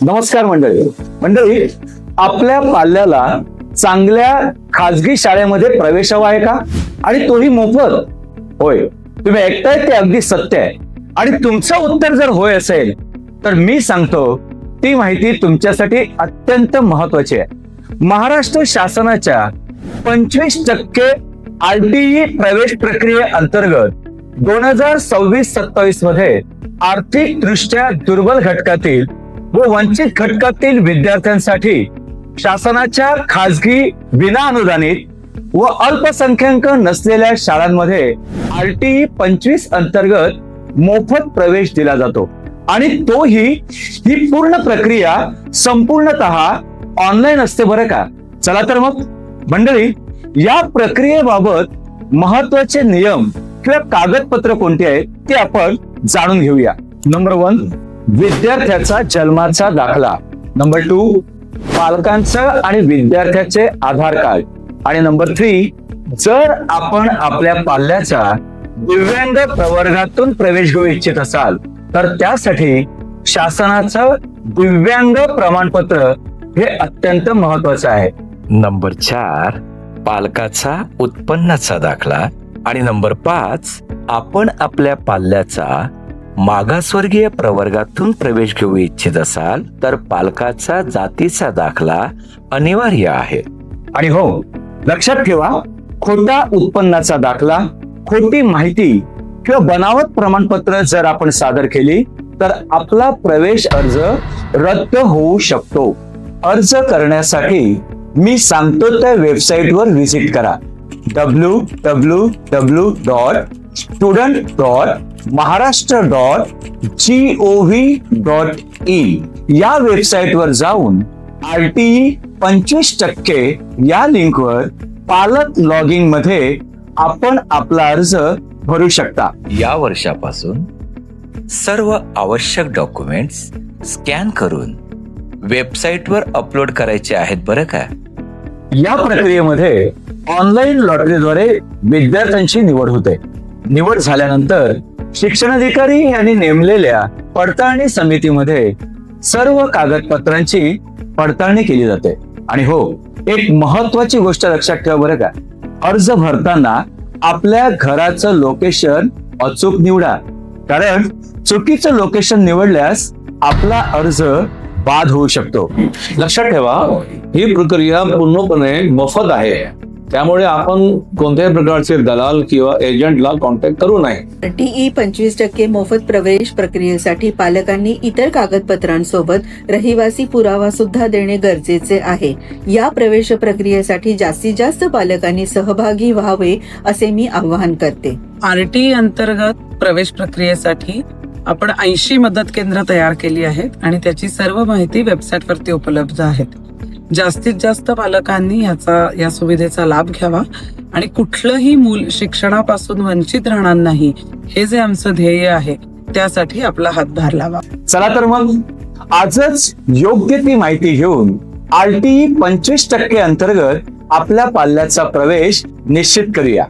नमस्कार मंडळी, आपल्या पाल्याला चांगल्या खाजगी शाळेमध्ये प्रवेश हवा आहे का? आणि तोही मोफत? होय, तुम्ही ऐकताय ते अगदी सत्य आहे. आणि तुमचं उत्तर जर होय असेल तर मी सांगतो ती माहिती तुमच्यासाठी अत्यंत महत्वाची आहे. महाराष्ट्र शासनाच्या 25% RTE प्रवेश प्रक्रिये अंतर्गत 2026-27 मध्ये आर्थिक दृष्ट्या दुर्बल घटकातील व वंचित घटकातील विद्यार्थ्यांसाठी शासनाच्या खाजगी विना अनुदानित व अल्पसंख्याक नसलेल्या शाळांमध्ये RTE 25 अंतर्गत मोफत प्रवेश दिला जातो. आणि ही पूर्ण प्रक्रिया संपूर्णतः ऑनलाईन असते बरं का. चला तर मग मंडळी, या प्रक्रियेबाबत महत्वाचे नियम किंवा कागदपत्र कोणते आहेत ते आपण जाणून घेऊया. नंबर 1, विद्यार्थ्याचा जन्माचा दाखला. नंबर 2, पालकांचा आणि विद्यार्थ्याचे आधार कार्ड. आणि नंबर 3, जर आपण आपल्या पाल्याचा दिव्यांग प्रवर्गातून प्रवेश घेऊ इच्छित असाल तर त्यासाठी शासनाचं दिव्यांग प्रमाणपत्र हे अत्यंत महत्वाचं आहे. नंबर 4, पालकाचा उत्पन्नाचा दाखला. आणि नंबर 5, आपण आपल्या पाल्याचा मागासवर्गीय प्रवर्गातून प्रवेश घेऊ इच्छित असाल तर पालकाचा जातीचा दाखला अनिवार्य आहे. आणि हो, लक्षात ठेवा, खोटा उत्पन्नाचा दाखला, खोटी माहिती किंवा बनावट प्रमाणपत्र जर आपण सादर केली तर आपला प्रवेश अर्ज रद्द होऊ शकतो. अर्ज करण्यासाठी मी सांगतो त्या वेबसाईटवर व्हिजिट करा. www.student.maharashtra.gov.in या वेबसाईटवर जाऊन RTE 25% या लिंकवर पालक लॉगिंग मध्ये आपण आपला अर्ज भरू शकता. या वर्षापासून सर्व आवश्यक डॉक्युमेंट्स स्कॅन करून वेबसाईटवर अपलोड करायचे आहेत बरं का. या प्रक्रियेमध्ये ऑनलाईन लॉटरीद्वारे विद्यार्थ्यांची निवड होते. निवड झाल्यानंतर शिक्षणाधिकारी यांनी नेमलेल्या पडताळणी समितीमध्ये सर्व कागदपत्रांची पडताळणी केली जाते. आणि हो, एक महत्वाची गोष्ट लक्षात ठेवा बरं का, अर्ज भरताना आपल्या घराचं लोकेशन अचूक निवडा, कारण चुकीचं लोकेशन निवडल्यास आपला अर्ज बाद होऊ शकतो. लक्षात ठेवा, ही प्रक्रिया पूर्णपणे मोफत आहे, त्यामुळे आपण कोणत्याही प्रकारचे दलाल किंवा एजंटला कॉन्टॅक्ट करू नये. RTE 25% मोफत प्रवेश प्रक्रियेसाठी पालकांनी इतर कागदपत्रांसोबत रहिवासी पुरावा सुद्धा देणे गरजेचे आहे. या प्रवेश प्रक्रियेसाठी जास्तीत जास्त पालकांनी सहभागी व्हावे असे मी आवाहन करते. RTE अंतर्गत प्रवेश प्रक्रियेसाठी आपण 80 मदत केंद्र तयार केली आहेत आणि त्याची सर्व माहिती वेबसाईटवरती उपलब्ध आहेत. जास्तीत जास्त पालकांनी या सुविधेचा लाभ घ्यावा आणि कुठलंही मूल शिक्षणापासून वंचित राहणार नाही, हे जे आमचं ध्येय आहे त्यासाठी आपला हातभार लावा. चला तर मग आजच योग्य ती माहिती घेऊन RTE 25% अंतर्गत आपल्या पाल्याचा प्रवेश निश्चित करूया.